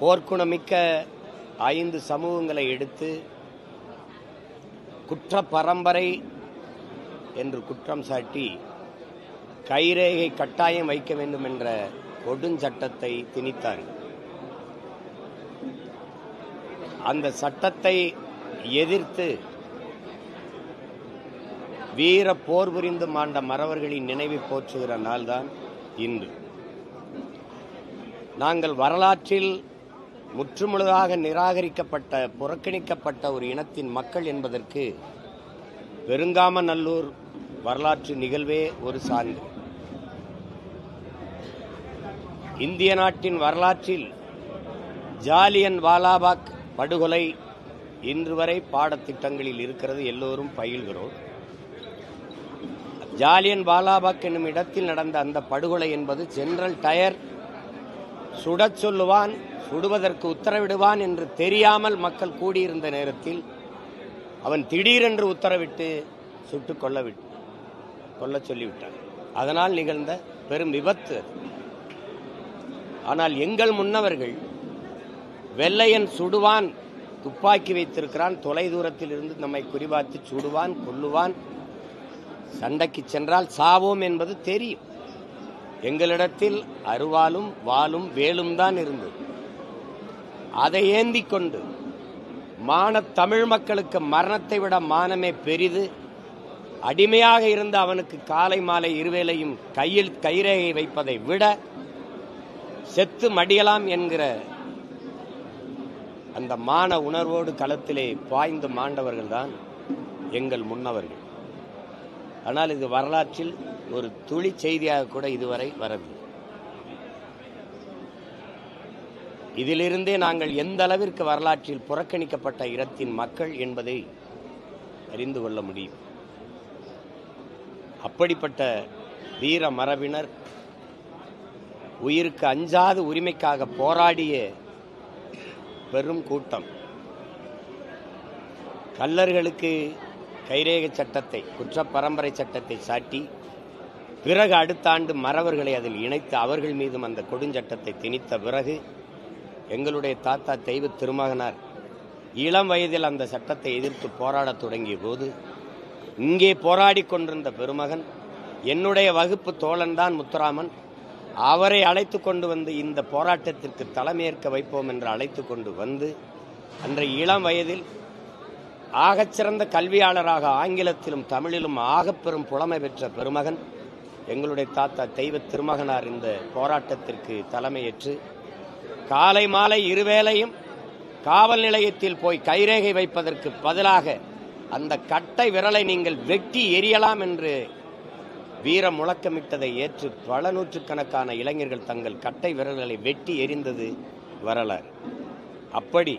போர்க்குணமிக்க 5 சமூகங்களை எடுத்து குற்ற பரம்பரை என்று குற்றம் சாட்டி கைரேகை கட்டாயம் வைக்க வேண்டும் என்ற கொடுஞ்சட்டத்தை திணித்தார்கள். அந்த சட்டத்தை எதிர்த்து வீர போர் புரிந்து மாண்ட மறவர்களின் நினைவை போற்றுகிற நாள்தான் இன்று. நாங்கள் வரலாற்றில் முற்றுமுழுதாக நிராகரிக்கப்பட்ட புறக்கணிக்கப்பட்ட ஒரு இனத்தின் மக்கள் என்பதற்கு பெருங்காமநல்லூர் வரலாற்று நிகழ்வே ஒரு சான்று. இந்திய நாட்டின் வரலாற்றில் ஜாலியன் வாலாபாக் படுகொலை இன்று வரை பாடத்திட்டங்களில் இருக்கிறது, எல்லோரும் பயில்கிறோம். ஜாலியன் வாலாபாக் என்னும் இடத்தில் நடந்த அந்த படுகொலை என்பது ஜெனரல் டயர் சுடச் சொல்லுவான், சுடுவதற்கு உத்தரவிடுவான் என்று தெரியாமல் மக்கள் கூடியிருந்த நேரத்தில் அவன் திடீரென்று உத்தரவிட்டு சுட்டுக் கொல்ல சொல்லிவிட்டான். அதனால் நிகழ்ந்த பெரும் விபத்து. ஆனால் எங்கள் முன்னவர்கள் வெள்ளையன் சுடுவான், துப்பாக்கி வைத்திருக்கிறான், தொலை தூரத்தில் இருந்து நம்மை குறிபார்த்து சுடுவான், கொல்லுவான், சண்டைக்கு சென்றால் சாவோம் என்பது தெரியும். எங்களிடத்தில் அருவாலும் வாளும் வேலும் தான் இருந்தது. அதை ஏந்திக் கொண்டு தமிழ் மக்களுக்கு மரணத்தை விட மானமே பெரிது, அடிமையாக இருந்த அவனுக்கு காலை மாலை இருவேளையும் கையில் கைரேகை வைப்பதை விட செத்து மடியலாம் என்கிற அந்த மான உணர்வோடு களத்திலே பாய்ந்து மாண்டவர்கள் தான் எங்கள் முன்னவர்கள். ஆனால் இது வரலாற்றில் ஒரு துளி செய்தியாக கூட இதுவரை வரவில்லை. இதிலிருந்தே நாங்கள் எந்த அளவிற்கு வரலாற்றில் புறக்கணிக்கப்பட்ட இடத்தின் மக்கள் என்பதை அறிந்து கொள்ள முடியும். அப்படிப்பட்ட வீர மரபினர் உயிருக்கு அஞ்சாது உரிமைக்காக போராடிய பெரும் கூட்டம். கள்ளர்களுக்கு கைரேகை சட்டத்தை, குற்ற பரம்பரை சட்டத்தை சாட்டி பிறகு அடுத்த ஆண்டு மறவர்களை அதில் இணைத்து அவர்கள் மீதும் அந்த கொடுஞ்சட்டத்தை திணித்த பிறகு எங்களுடைய தாத்தா தெய்வ திருமகனார் இளம் வயதில் அந்த சட்டத்தை எதிர்த்து போராடத் தொடங்கிய போது இங்கே போராடி கொண்டிருந்த பெருமகன் என்னுடைய வகுப்பு தோழன்தான் முத்துராமன், அவரை அழைத்து கொண்டு வந்து இந்த போராட்டத்திற்கு தலைமையேற்க வைப்போம் என்று அழைத்து கொண்டு வந்து அன்றைய இளம் வயதில் ஆகச்சிறந்த கல்வியாளராக ஆங்கிலத்திலும் தமிழிலும் ஆகப்பெரும் புலமை பெற்ற பெருமகன் எங்களுடைய தாத்தா தெய்வ திருமகனார் இந்த போராட்டத்திற்கு தலைமையேற்று காலை மாலை இருவேளையும் காவல் நிலையத்தில் போய் கைரேகை வைப்பதற்கு பதிலாக அந்த கட்டை விரலை நீங்கள் வெட்டி எரியலாம் என்று வீர முழக்கமிட்டதை ஏற்று பல நூற்றுக்கணக்கான இளைஞர்கள் தங்கள் கட்டை விரல்களை வெட்டி எரிந்தது வரலாறு. அப்படி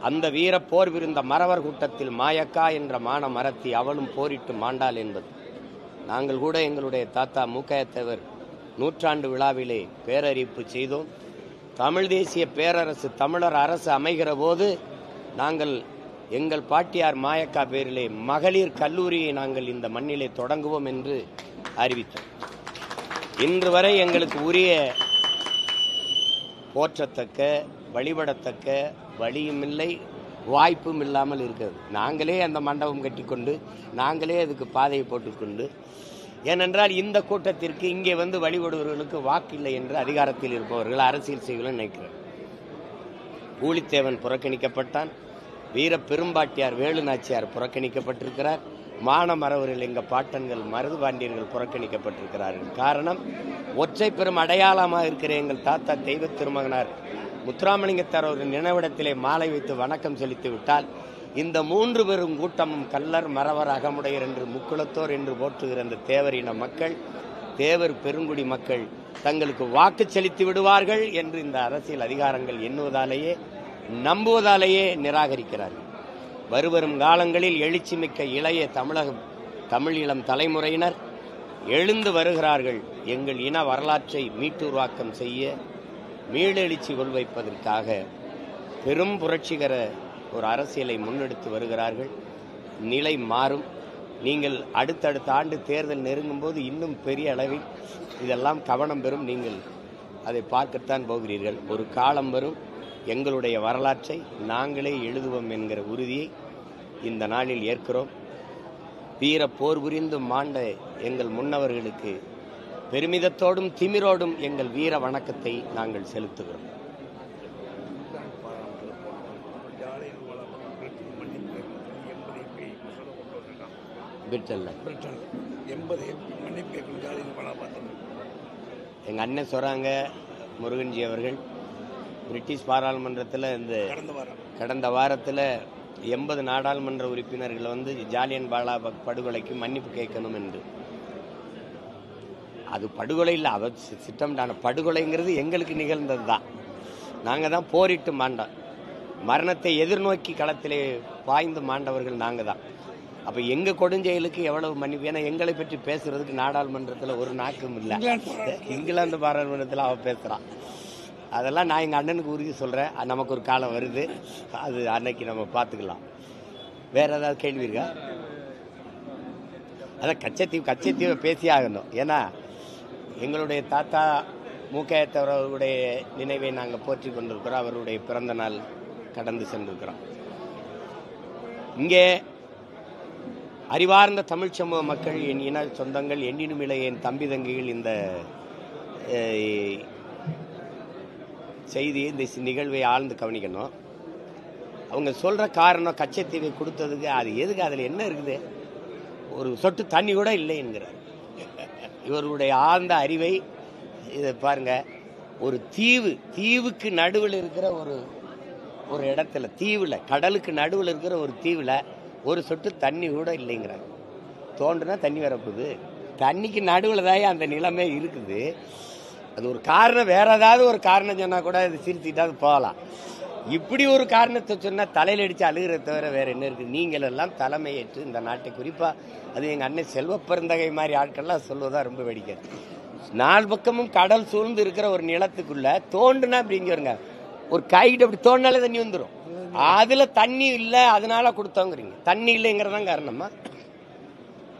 அந்த வீர போர் விருந்த மறவர் கூட்டத்தில் மாயக்கா என்ற மான மரத்தி அவளும் போரிட்டு மாண்டாள் என்பது நாங்கள் கூட எங்களுடைய தாத்தா மூக்கையத்தவர் 100ஆண்டு விழாவிலே பேரறிவிப்பு செய்தோம். தமிழ் தேசிய பேரரசு தமிழர் அரசு அமைகிற போது நாங்கள் எங்கள் பாட்டியார் மாயக்கா பேரிலே மகளிர் கல்லூரியை நாங்கள் இந்த மண்ணிலே தொடங்குவோம் என்று அறிவித்தோம். இன்று வரை எங்களுக்கு உரிய போற்றத்தக்க வழிபடத்தக்க வழியும் இல்லை, வாய்ப்பும் இல்லாமல் இருக்கிறது. நாங்களே அந்த மண்டபம் கட்டிக்கொண்டு நாங்களே அதுக்கு பாதையை போட்டுக்கொண்டு, ஏனென்றால் இந்த கூட்டத்திற்கு இங்கே வந்து வழிபடுபவர்களுக்கு வாக்கு இல்லை என்று அதிகாரத்தில் இருப்பவர்கள் அரசியல் செய்யலாம் நினைக்கிறார். பூலித்தேவன் புறக்கணிக்கப்பட்டான், வீர பெரும்பாட்டியார் வேலு நாச்சியார் புறக்கணிக்கப்பட்டிருக்கிறார், மானமரவர்கள் எங்கள் பாட்டன்கள் மருது பாண்டியர்கள் புறக்கணிக்கப்பட்டிருக்கிறார்கள். காரணம், ஒற்றை பெரும் அடையாளமாக இருக்கிற எங்கள் தாத்தா தெய்வ திருமகனார் முத்துராமலிங்கத்தார் ஒரு நினைவிடத்திலே மாலை வைத்து வணக்கம் செலுத்தி விட்டால் இந்த 3 பெரும் கூட்டமும் கள்ளர் மறவர் அகமுடையர் என்று முக்குளத்தோர் என்று போற்றுகிற அந்த தேவரின மக்கள், தேவர் பெருங்குடி மக்கள் தங்களுக்கு வாக்கு செலுத்தி விடுவார்கள் என்று இந்த அரசியல் அதிகாரங்கள் எண்ணுவதாலேயே நம்புவதாலேயே நிராகரிக்கிறார்கள். வருவரும் காலங்களில் எழுச்சி மிக்க இளைய தமிழ் இளம் தலைமுறையினர் எழுந்து வருகிறார்கள். எங்கள் இன வரலாற்றை மீட்டுருவாக்கம் செய்ய மீளெழுச்சி கொள்வைப்பதற்காக பெரும் புரட்சிகர ஒரு அரசியலை முன்னெடுத்து வருகிறார்கள். நிலை மாறும். நீங்கள் அடுத்தடுத்த ஆண்டு தேர்தல் நெருங்கும் போது இன்னும் பெரிய அளவில் இதெல்லாம் கவனம் பெறும். நீங்கள் அதை பார்க்கத்தான் போகிறீர்கள். ஒரு காலம் வரும், எங்களுடைய வரலாற்றை நாங்களே எழுதுவோம் என்கிற உறுதியை இந்த நாளில் ஏற்கிறோம். வீர போர் புரிந்து மாண்ட எங்கள் முன்னவர்களுக்கு பெருமிதத்தோடும் திமிரோடும் எங்கள் வீர வணக்கத்தை நாங்கள் செலுத்துகிறோம். எங்க அண்ணன் சொல்றாங்க, முருகன்ஜி அவர்கள் பிரிட்டிஷ் பாராளுமன்றத்தில் இந்த கடந்த வாரத்தில் 80 நாடாளுமன்ற உறுப்பினர்கள் வந்து ஜாலியன் வாலாபாக் படுகொலைக்கு மன்னிப்பு கேட்கணும் என்று. அது படுகொலை இல்லை, அவர் திட்டமிட்டான படுகொலைங்கிறது எங்களுக்கு நிகழ்ந்தது தான். நாங்கள் தான் போரிட்டு மாண்டோம். மரணத்தை எதிர்நோக்கி களத்திலே பாய்ந்து மாண்டவர்கள் நாங்கள் தான். அப்போ எங்கள் கொடுஞ்செயலுக்கு எவ்வளவு மன்னிப்பு? ஏன்னா எங்களை பற்றி பேசுறதுக்கு நாடாளுமன்றத்தில் ஒரு நாக்கும் இல்லை. இங்கிலாந்து பாராளுமன்றத்தில் அவன் பேசுகிறான். அதெல்லாம் நான் எங்கள் அண்ணனுக்கு உறுதி சொல்கிறேன். நமக்கு ஒரு காலம் வருது, அது அன்னைக்கு நம்ம பார்த்துக்கலாம். வேற ஏதாவது கேள்வி இருக்கா? அதான் கச்சத்தீவை பேசி ஆகணும். ஏன்னா எங்களுடைய தாத்தா மூக்கையத்தவர் அவருடைய நினைவை நாங்கள் போற்றி கொண்டிருக்கிறோம். அவருடைய பிறந்த நாள் கடந்து சென்றிருக்கிறோம். இங்கே அறிவார்ந்த தமிழ் சமூக மக்கள், என் இன சொந்தங்கள், எண்ணினுமில்லை என் தம்பி தங்கிகள் இந்த செய்தியை, இந்த நிகழ்வை ஆழ்ந்து கவனிக்கணும். அவங்க சொல்கிற காரணம் கச்சத்தீவை கொடுத்ததுக்கு அது எதுக்கு, அதில் என்ன இருக்குது? ஒரு சொட்டு தண்ணி கூட இல்லை என்கிறார். இவருடைய ஆழ்ந்த அறிவை இதை பாருங்க. ஒரு தீவுக்கு நடுவில் இருக்கிற ஒரு இடத்துல, தீவில், கடலுக்கு நடுவில் இருக்கிற ஒரு தீவில் ஒரு சொட்டு தண்ணி கூட இல்லைங்கிறாங்க. தோண்டுனா தண்ணி வரப்போகுது. தண்ணிக்கு நடுவில் தான் அந்த நிலைமை இருக்குது. அது ஒரு காரணம். வேற ஏதாவது ஒரு காரணம் சொன்னால் கூட அது சிரிச்சுட்டாது போகலாம். இப்படி ஒரு காரணத்தை சொன்னால் தலையில் அடித்து அழுகிறத தவிர வேற என்ன இருக்குது? நீங்கள் எல்லாம் தலைமையேற்று இந்த நாட்டை, குறிப்பாக அது எங்கள் அண்ணன் செல்வ பெருந்தகை மாதிரி ஆட்கள்லாம் சொல்வதான் ரொம்ப வேடிக்கை. 4 பக்கமும் கடல் சூழ்ந்து இருக்கிற ஒரு நிலத்துக்குள்ள தோண்டுனா அப்படிங்கிறங்க, ஒரு கைட்டு அப்படி தோண்டினாலே தண்ணி வந்துடும். அதுல தண்ணி இல்லை, அதனால கொடுத்தோங்கிறீங்க. தண்ணி இல்லைங்கிறதான் காரணமா?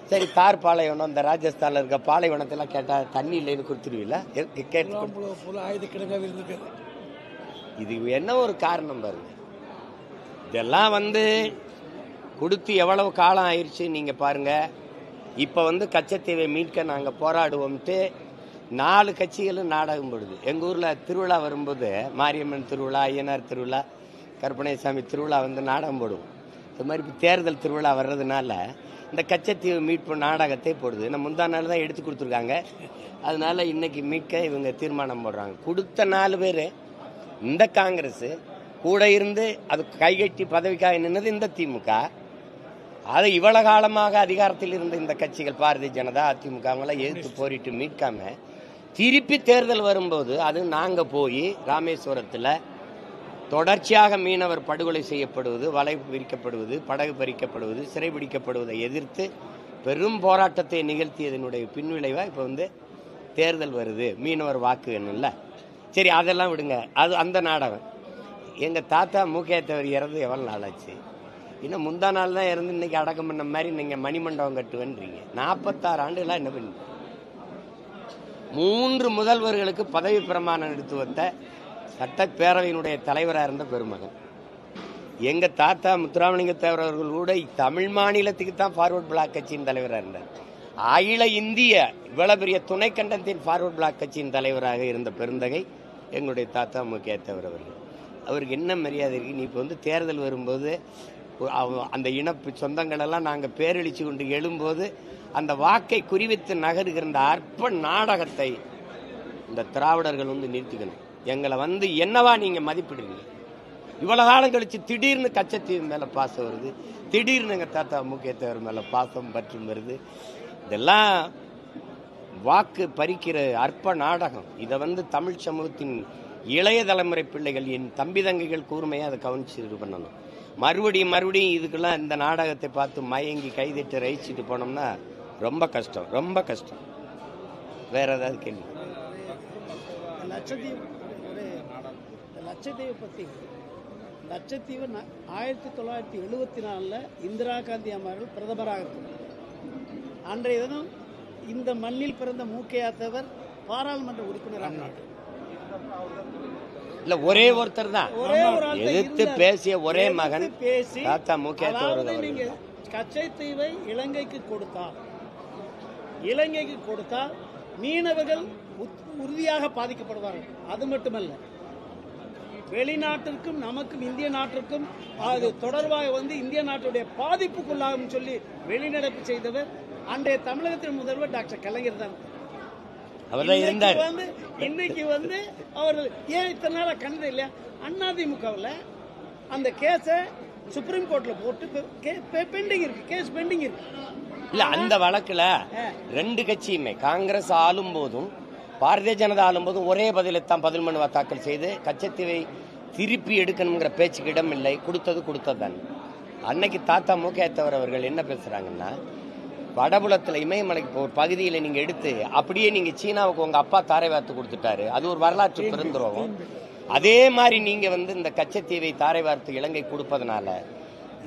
சரி, தார் பாலைவனம், இந்த ராஜஸ்தான்ல இருக்க பாலைவனத்தெல்லாம் கேட்டா தண்ணி இல்லைன்னு கொடுத்துருவீங்களா? இது என்ன ஒரு காரணம் பாருங்க. இதெல்லாம் கொடுத்து எவ்வளவு காலம் ஆயிடுச்சு நீங்க பாருங்க. இப்ப கச்சத்தீவை மீட்க நாங்க போராடுவோம்ட்டு 4 கட்சிகளும் நாடகம் போடுது. எங்க ஊர்ல திருவிழா வரும்போது, மாரியம்மன் திருவிழா, ஐயனார் திருவிழா, கருப்பணசாமி திருவிழா நாடகம் போடுவோம். இது மாதிரி இப்போ தேர்தல் திருவிழா வர்றதுனால இந்த கச்சத்தீவு மீட்பு நாடகத்தை போடுது. நம்ம முந்தா நாள் தான் எடுத்து கொடுத்துருக்காங்க. அதனால இன்னைக்கு மீட்க இவங்க தீர்மானம் போடுறாங்க. கொடுத்த 4 பேர் இந்த காங்கிரஸ் கூட இருந்து அது கைகட்டி பதவிக்காக நின்னது இந்த திமுக. அதை இவ்வளவு காலமாக அதிகாரத்தில் இருந்த இந்த கட்சிகள், பாரதிய ஜனதா, அதிமுக, அவங்களாம் எதிர்த்து போரிட்டு மீட்காம திருப்பி தேர்தல் வரும்போது அது நாங்க போய் ராமேஸ்வரத்தில் தொடர்ச்சியாக மீனவர் படுகொலை செய்யப்படுவது, வலை விரிக்கப்படுவது, படகு பறிக்கப்படுவது, சிறைபிடிக்கப்படுவதை எதிர்த்து பெரும் போராட்டத்தை நிகழ்த்தியதனுடைய பின்விளைவா இப்போ தேர்தல் வருது. மீனவர் வாக்கு வேணும்ல. சரி, அதெல்லாம் விடுங்க. அது அந்த நாடகம். எங்கள் தாத்தா மூக்கையத்தவர் இறந்து எவ்வளோ நாள் ஆச்சு? இன்னும் முந்தா நாள் தான் இறந்து இன்னைக்கு அடக்கம் பண்ண மாதிரி நீங்கள் மணிமண்டபம் கட்டுவேன்றீங்க. 46 ஆண்டுகளாக என்ன பண்ணி 3 முதல்வர்களுக்கு பதவி பிரமாணம் எடுத்து வந்த சட்டப்பேரவையினுடைய தலைவராக இருந்த பெருமகன் எங்க தாத்தா முத்துராமலிங்க தேவர் அவர்கள் கூட தமிழ் மாநிலத்துக்கு தான் ஃபார்வர்ட் பிளாக் கட்சியின் தலைவராக இருந்தார். அகில இந்திய இவ்வளவு பெரிய துணை கண்டத்தின் ஃபார்வர்ட் பிளாக் கட்சியின் தலைவராக இருந்த பெருந்தகை எங்களுடைய தாத்தா மூக்கையத்தவர் அவர்கள். அவருக்கு என்ன மரியாதை இருக்கு? நீ இப்போ தேர்தல் வரும்போது அந்த இனப்பு சொந்தங்களெல்லாம் நாங்கள் பேரெழிச்சு கொண்டு எழும்போது அந்த வாக்கை குறிவித்து நகருகிற இந்த அற்ப நாடகத்தை இந்த திராவிடர்கள் நிறுத்திக்கணும். எங்களை என்னவா நீங்க மதிப்பிடுறீங்க? இவ்வளவு காலம் கழிச்சு திடீர்னு கச்சத்தீவு மேல பாசம் வருது, திடீர்னு எங்க தாத்தா மூக்கையத்தவர் மேல பாசம் பற்றும் வருது. இதெல்லாம் வாக்கு பறிக்கிற அற்ப நாடகம். இதை தமிழ் சமூகத்தின் இளைய தலைமுறை பிள்ளைகள், என் தம்பி தங்கைகள் கூர்மையா அதை கவனிச்சு இது பண்ணணும். மறுபடியும் இதுக்கெல்லாம் இந்த நாடகத்தை பார்த்து மயங்கி கைதிட்டு ரசிச்சுட்டு போனோம்னா ரொம்ப கஷ்டம், ரொம்ப கஷ்டம். வேற ஏதாவது கேள்வி? லட்சத்தீவு பற்றி, லட்சத்தீவு 1974 இந்திரா காந்தி அம்மார்கள் பிரதமராக இருந்தார். அன்றைய தினம் இந்த மண்ணில் பிறந்த மூக்கையாத்தவர் பாராளுமன்ற உறுப்பினராக இல்ல ஒரே ஒருத்தர் தான் ஒரே ஒரு ஆள் தான் எதிர்த்து இருந்தார். பேசிய ஒரே எதிர்த்து மகன் பேசி தாத்தா முகே அதாவது நீங்க கச்சைத்தீவை இலங்கைக்கு கொடுத்தால் மீனவர்கள் உறுதியாக பாதிக்கப்படுவார்கள். அது மட்டுமல்ல, வெளிநாட்டிற்கும் நமக்கும் இந்திய நாட்டிற்கும் அது தொடர்பாக இந்திய நாட்டுடைய பாதிப்புக்குள்ளாகும் சொல்லி வெளிநடப்பு செய்தவர் அன்றைய தமிழகத்தின் முதல்வர் டாக்டர் கலைஞர் தான். அவர்தான் இருந்தார். இன்னைக்கு அவர்கள் ஏன் இத்தனை நேரம் கண்டது இல்லையா? அதிமுகவில் அந்த கேஸை சுப்ரீம் கோர்ட்ல போட்டு பெண்டிங் இருக்கு, கேஸ் பெண்டிங் இருக்கு. இல்ல அந்த வழக்குல ரெண்டு கட்சியுமே காங்கிரஸ் ஆளும் போதும் பாரதிய ஜனதா ஆளும் போதும் ஒரே பதிலைத்தான் பதில் மனுவா தாக்கல் செய்து கச்சத்தீவை திருப்பி எடுக்கணுங்கிற பேச்சுக்கு இடம் இல்லை. கொடுத்ததுதான். அன்னைக்கு தாத்தா முகேத்தவர் அவர்கள் என்ன பேசுறாங்கன்னா, வடபுலத்தில் இமயமலைக்கு ஒரு பகுதியில் நீங்க எடுத்து அப்படியே நீங்க சீனாவுக்கு உங்க அப்பா தாரை வார்த்து கொடுத்துட்டாரு, அது ஒரு வரலாற்று பெருந்துரோகம். அதே மாதிரி நீங்க இந்த கச்சத்தீவை தாரை வார்த்து இலங்கை கொடுப்பதனால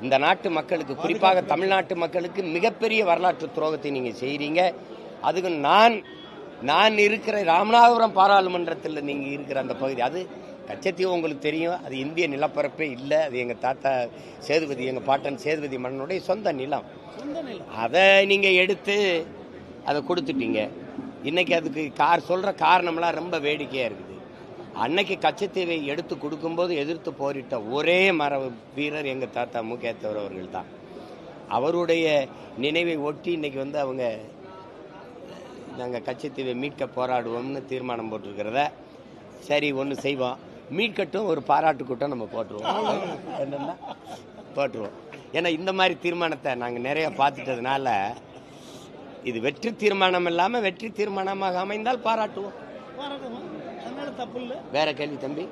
இந்த நாட்டு மக்களுக்கு, குறிப்பாக தமிழ்நாட்டு மக்களுக்கு மிகப்பெரிய வரலாற்று துரோகத்தை நீங்க செய்றீங்க. அதுக்கு நான் இருக்கிற ராமநாதபுரம் பாராளுமன்றத்தில் நீங்க இருக்கிற அந்த பகுதி, அது கச்சத்தீவு உங்களுக்கு தெரியும், அது இந்திய நிலப்பரப்பே இல்லை. அது எங்க தாத்தா சேதுபதி, எங்க பாட்டன் சேதுபதி மன்னனுடைய சொந்த நிலம். அதை நீங்க எடுத்து அதை கொடுத்துட்டீங்க. இன்னைக்கு அதுக்கு சொல்ற காரணம்லாம் ரொம்ப வேடிக்கையா இருக்குது. அன்னைக்கு கச்சத்தீவை எடுத்து கொடுக்கும்போது எதிர்த்து போரிட்ட ஒரே வீரர் எங்க தாத்தா முகேத்தவர் அவர்கள் தான். அவருடைய நினைவை ஒட்டி இன்னைக்கு அவங்க நாங்கள் கச்சத்தீவை மீட்க போராடுவோம்னு தீர்மானம் போட்டிருக்கிறத சரி ஒன்று செய்வோம், மீட்கட்டும் ஒரு பாராட்டு கூட்டம் நம்ம போட்டுருவோம். என்னன்னா போட்டுருவோம். ஏன்னா இந்த மாதிரி தீர்மானத்தை நாங்கள் நிறைய பார்த்துட்டதுனால இது வெற்றி தீர்மானம் இல்லாமல் வெற்றி தீர்மானமாக அமைந்தால் பாராட்டுவோம். வேற கேள்வி தம்பி.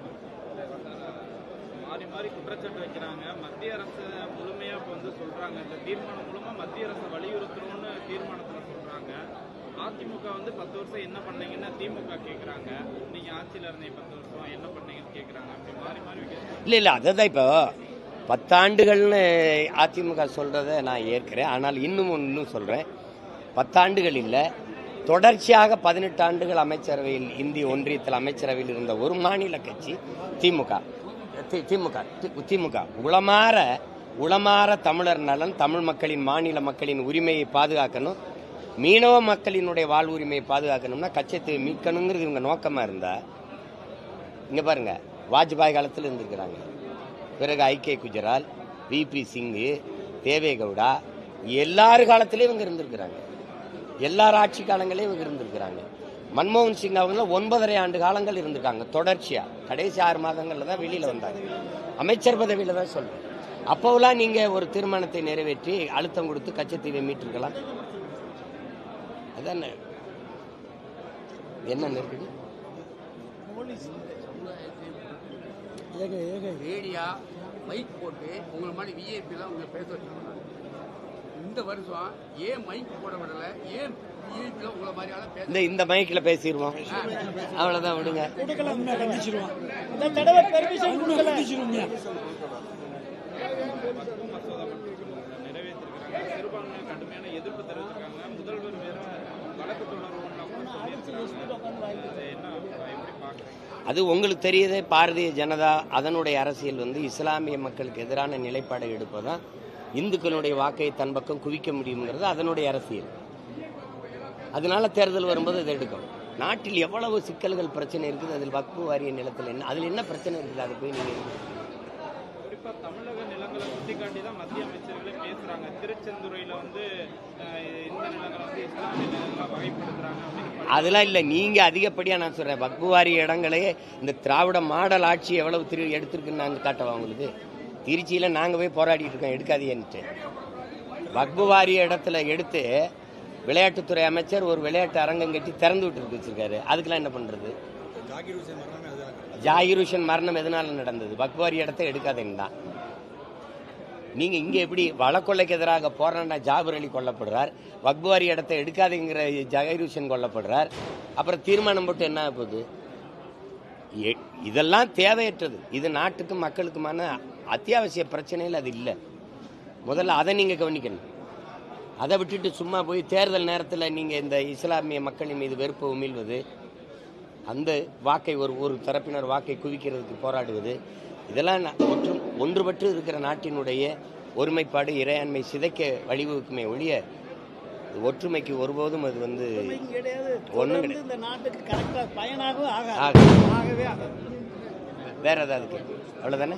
மாறி மாறி குற்றச்சாட்டு வைக்கிறாங்க. மத்திய அரசு முழுமையா சொல்றாங்க, இந்த தீர்மானம் மூலமா மத்திய அரசு வலியுறுத்தணும்னு தீர்மானத்துல சொல்றாங்க. அதிமுக 10 வருஷம் என்ன பண்ணீங்கன்னு திமுக கேட்கறாங்க. நீங்க ஆட்சியில இருந்த 10 வருஷம் என்ன பண்ணீங்கன்னு கேட்கறாங்க. அப்படி மாறி மாறி இல்ல அதான் இப்போ 10 ஆண்டுகள்னு அதிமுக சொல்றதை நான் ஏற்கிறேன். ஆனால் இன்னும் சொல்றேன், 10 ஆண்டுகள் இல்லை, தொடர்ச்சியாக 18 ஆண்டுகள் அமைச்சரவையில் இந்திய ஒன்றியத்தில் அமைச்சரவையில் இருந்த ஒரு மாநில கட்சி திமுக. உளமாற தமிழர் நலன், தமிழ் மக்களின், மாநில மக்களின் உரிமையை பாதுகாக்கணும், மீனவ மக்களினுடைய வாழ்வுரிமையை பாதுகாக்கணும்னா கச்சத்தீவை மீட்கணுங்கிறது இவங்க நோக்கமா இருந்தா, இங்க பாருங்க, வாஜ்பாய் காலத்தில் இருந்திருக்கிறாங்க, பிறகு ஐகே குஜரால், விபி சிங்கு, தேவேகவுடா, எல்லாரு காலத்திலையும் இவங்க இருந்திருக்கிறாங்க, எல்லார் ஆட்சி காலங்களையும் இவங்க இருந்திருக்கிறாங்க. மன்மோகன் சிங் அவங்க 9.5 ஆண்டு காலங்கள் இருந்திருக்காங்க தொடர்ச்சியா. கடைசி 6 மாதங்கள்ல தான் வெளியில வந்தாங்க, அமைச்சர் பதவியில தான் சொல்றேன். அப்போவெல்லாம் நீங்க ஒரு தீர்மானத்தை நிறைவேற்றி அழுத்தம் கொடுத்து கச்சத்தீவை மீட்டிருக்கலாம். அதான் என்ன இருக்குது? ரேடியா மைக் போட்டு உங்களை மாதிரி விஐபிலாம் உங்களை பேச வச்சுருக்காங்க. இந்த வருஷம் ஏன் மைக் போட விடல? ஏன் விஐபிலாம் உங்களை மாதிரி ஆள பேச? இந்த மைக்கில் பேசிடுவோம், அவ்வளோதான், விடுங்க. அது உங்களுக்கு தெரியுதே, பாரதிய ஜனதா அதனுடைய அரசியல் இஸ்லாமிய மக்களுக்கு எதிரான நிலைப்பாடை எடுப்பதான் இந்துக்களுடைய வாக்கை தன் பக்கம் குவிக்க முடியுங்கிறது அதனுடைய அரசியல். அதனால தேர்தல் வரும்போது இதை எடுக்கும். நாட்டில் எவ்வளவு சிக்கல்கள் பிரச்சனை இருக்குது, அதில் வக்ஃபு வாரிய நிலத்தில் என்ன, அதில் என்ன பிரச்சனை இருக்குது, அதை போய் நீங்கள் குறிப்பா தமிழக நிலங்களை சுட்டிக்காட்டி தான் மத்திய அமைச்சர்களே பேசுறாங்க. திருச்செந்துறையில இந்த நிலங்களை இஸ்லாமிய நிலங்களை வகைப்படுத்துறாங்க அப்படின்னு. அதெல்லாம் இல்லை, நீங்க அதிகப்படியா நான் சொல்றேன், வக்ஃபு வாரிய இடங்களே இந்த திராவிட மாடல் ஆட்சி எவ்வளவு எடுத்திருக்குன்னு நான் காட்டவா உங்களுக்கு? திருச்சியில நாங்க போய் போராடிட்டு இருக்கோம், எடுக்காதீன்ட்டு. வக்ஃபு வாரிய இடத்துல எடுத்து விளையாட்டுத்துறை அமைச்சர் ஒரு விளையாட்டு அரங்கம் கட்டி திறந்து விட்டு வச்சிருக்காரு. அதுக்கெல்லாம் என்ன பண்றது? ஜாகிர் ஹுசேன் மரணம் எதனால நடந்தது? வக்ஃபு வாரிய இடத்தை எடுக்காதேன்னு தான். நீங்க இங்க எப்படி வழக்கொள்ளைக்கு எதிராக போராடின ஜாபர் அலி கொல்லப்படுறார், வக்ஃபு வாரிய இடத்தை எடுக்காதேங்கிற ஜாகிர் ஹுசேன் கொல்லப்படுறார், அப்புறம் தீர்மானம் போட்டு என்ன போகுது? இதெல்லாம் தேவையற்றது. இது நாட்டுக்கும் மக்களுக்குமான அத்தியாவசிய பிரச்சனையில் அது இல்லை. முதல்ல அதை நீங்க கவனிக்கணும். அதை விட்டுட்டு சும்மா போய் தேர்தல் நேரத்தில் நீங்க இந்த இஸ்லாமிய மக்களின் மீது வெறுப்பு உமிழ்வது, அந்த வாக்கை ஒரு தரப்பினர் வாக்கை குவிக்கிறதுக்கு போராடுவது, இதெல்லாம் ஒன்றுபட்டு இருக்கிற நாட்டினுடைய ஒருமைப்பாடு, இறையாண்மை சிதைக்க வழிவகுக்குமே ஒழிய ஒற்றுமைக்கு ஒருபோதும் அது வந்து கிடையாது. ஒன்றும் கிடையாது. இந்த நாட்டுக்கு கரெக்டா பயனாகவும் ஆகாது. ஆகவே ஆகாது. வேற ஏதாவது கேள்வி? அவ்வளவுதானே.